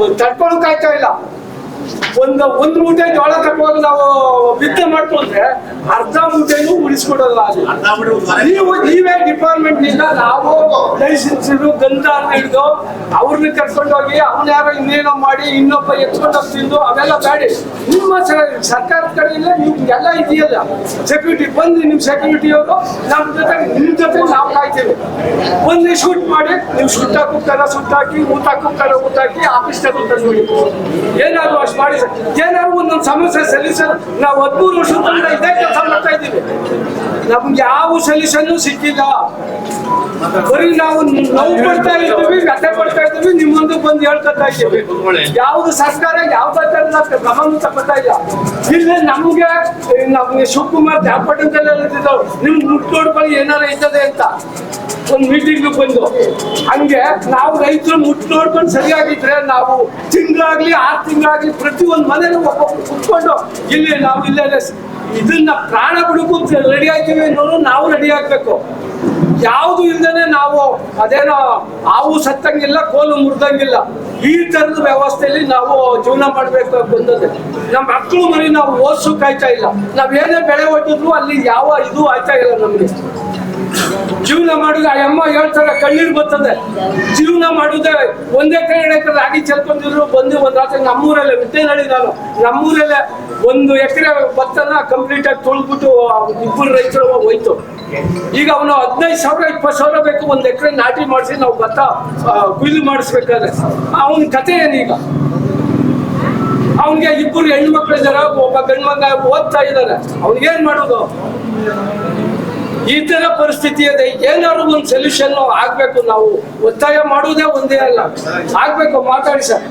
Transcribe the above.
ತಡ್ಕೊಳಕ್ ಆಯ್ತಾ ಇಲ್ಲ. ಒಂದು ಮೂಟೆ ಜೋಳ ತಗೊಂಡು ನಾವು ಬಿತ್ತನೆ ಮಾಡ್ಕೊಂಡ್ರೆ ಅರ್ಧ ಮೂಟೆನೂ ಉಳಿಸ್ಕೊಡಲ್ಲ. ನೀವೇ ಡಿಪಾರ್ಟ್ಮೆಂಟ್ ನಿಂದ ನಾವು ಲೈಸೆನ್ಸ್ ಗಂಧ ಹಿಡಿದು ಅವ್ರನ್ನ ಕರ್ಕೊಂಡೋಗಿ ಅವ್ನ ಯಾರೋ ಇನ್ನೇನೋ ಮಾಡಿ ಇನ್ನೊಬ್ಬ ಎತ್ಕೊಂಡೋಗಿ ತಿಂದು ಅವೆಲ್ಲ ಬೇಡಿ. ನಿಮ್ಮ ಸರ್ಕಾರದ ಕಡೆಯಿಂದ ನಿಮ್ಗೆಲ್ಲ ಇದೆಯಲ್ಲ ಸೆಕ್ಯೂರಿಟಿ ಬಂದು ನಿಮ್ ಸೆಕ್ಯೂರಿಟಿ ಅವರು ನಿಮ್ ಜೊತೆ ನಾವು ಕಾಯ್ತೇವೆ. ಒಂದು ಶೂಟ್ ಮಾಡಿ ನೀವು ಸುಟ್ಟಾಕಿ ಊಟಾಕಿ ಆಫೀಸ್ ತಗೊಂಡು ಏನಾದ್ರು ಅಷ್ಟು ಮಾಡಿ ಏನಾದ್ರು ಒಂದೊಂದು ಸಮಸ್ಯೆ ಸೊಲ್ಯೂಷನ್ ನಾವು 13 ವರ್ಷದಿಂದ ಇದೇ ಕೆಲಸ ಮಾಡ್ತಾ ಇದ್ದೀವಿ. ನಮ್ಗೆ ಯಾವ ಸೊಲ್ಯೂಷನ್ ಸಿಕ್ಕಿಲ್ಲ. ಬರೀ ನಾವು ನೋವು ಪಡ್ತಾ ಇದ್ದೀವಿ, ವ್ಯಥೆ ಪಡ್ತಾ ಇದ್ದೀವಿ, ನಿಮ್ಮೊಂದು ಬಂದು ಹೇಳ್ಕೊತಾ ಇದ್ದೀವಿ. ಯಾವ್ದು ಸರ್ಕಾರ ಯಾವ್ದಾದ್ರು ಗಮನ ತಗೋತಾ ಇಲ್ಲ. ಇಲ್ಲಿ ನಮ್ಗೆ ಶಿವಕುಮಾರ್ ದ್ಯಾಪಟ್ಟಣದಲ್ಲಿ ಹೇಳ್ತಿದ್ದವು ನಿಮ್ ಮುಟ್ಟೋಡ್ಕೊಳ್ಳಿ ಏನಾರ ಇರ್ತದೆ ಅಂತ ಒಂದು ಮೀಟಿಂಗ್ ಬಂದು. ಹಂಗೆ ನಾವು ರೈತರು ಮುಟ್ಟು ನೋಡ್ಕೊಂಡು ಸರಿಯಾಗಿದ್ರೆ ನಾವು ತಿಂಗಳಾಗ್ಲಿ 6 ತಿಂಗಳಾಗ್ಲಿ ಪ್ರತಿ ಒಂದು ಮನೇಲಿ ಒಬ್ಬೊಬ್ರು ಕುತ್ಕೊಂಡು ಇಲ್ಲಿ ನಾವು ಇಲ್ಲೇ ಇದನ್ನ ಪ್ರಾಣ ಬಿಡಕ್ಕೂ ರೆಡಿ ಆಗ್ತೀವಿ ಅನ್ನೋರು ನಾವು ರೆಡಿ ಆಗ್ಬೇಕು. ಯಾವುದು ಇಲ್ದೇನೆ ನಾವು ಅದೇನೋ ಹಾವು ಸತ್ತಂಗಿಲ್ಲ, ಕೋಲು ಮುರಿದಂಗಿಲ್ಲ, ಈ ತರದ ವ್ಯವಸ್ಥೆಯಲ್ಲಿ ನಾವು ಜೀವನ ಮಾಡ್ಬೇಕು ಬಂದದ್ದು. ನಮ್ಮ ಮಕ್ಕಳು ಮರಿ ನಾವು ಓದಿಸೋಕೆ ಆಯ್ತಾ ಇಲ್ಲ. ನಾವ್ ಏನೇ ಬೆಳೆ ಹೊಟ್ಟಿದ್ರು ಅಲ್ಲಿ ಯಾವ ಇದು ಆಯ್ತಾ ಇಲ್ಲ. ನಮ್ಗೆ ಜೀವನ ಮಾಡುದು ಆ ಅಮ್ಮ ಹೇಳ್ತಾರೆ ಕಣ್ಣೀರು ಬರ್ತದೆ. ಜೀವನ ಮಾಡುದೇ ಒಂದೇ ಕೈ ರಾಗಿ ಚೆಲ್ಕೊಂಡಿದ್ರು ಬಂದು ಒಂದ್ ರಾತ್ರಿ ನಮ್ಮೂರಲ್ಲೇ ವಿದ್ಯೆನಹಳ್ಳಿ ನಾನು ನಮ್ಮೂರಲ್ಲೇ 1 ಎಕರೆ ಭತ್ತನ ಕಂಪ್ಲೀಟ್ ಆಗಿ ತೊಳ್ಬಿಟ್ಟು 2 ರೈತರು ಹೋಯ್ತು. ಈಗ ಅವನು 15,000 20,000 ಬೇಕು 1 ಎಕರೆ ನಾಟಿ ಮಾಡಿಸಿ ನಾವು ಭತ್ತ ಕೊಯ್ಲು ಮಾಡಿಸ್ಬೇಕಾದ್ರೆ ಅವನ ಕತೆ ಏನೀಗ? ಅವನಿಗೆ 2 ಹೆಣ್ಮಕ್ಳು ಇದಾರೆ, ಒಬ್ಬ ಗಂಡು ಮಗ ಓದ್ತಾ ಇದ್ದಾರೆ. ಅವ್ನಿಗೇನ್ ಮಾಡೋದು? ಈ ತರ ಪರಿಸ್ಥಿತಿ ಇದೆ. ಏನಾದ್ರು ಒಂದು ಸೊಲ್ಯೂಷನ್ ಆಗ್ಬೇಕು. ನಾವು ಒತ್ತಾಯ ಮಾಡುವುದೇ ಒಂದೇ ಅಲ್ಲ, ಆಗ್ಬೇಕು. ಮಾತಾಡಿ ಸರ್.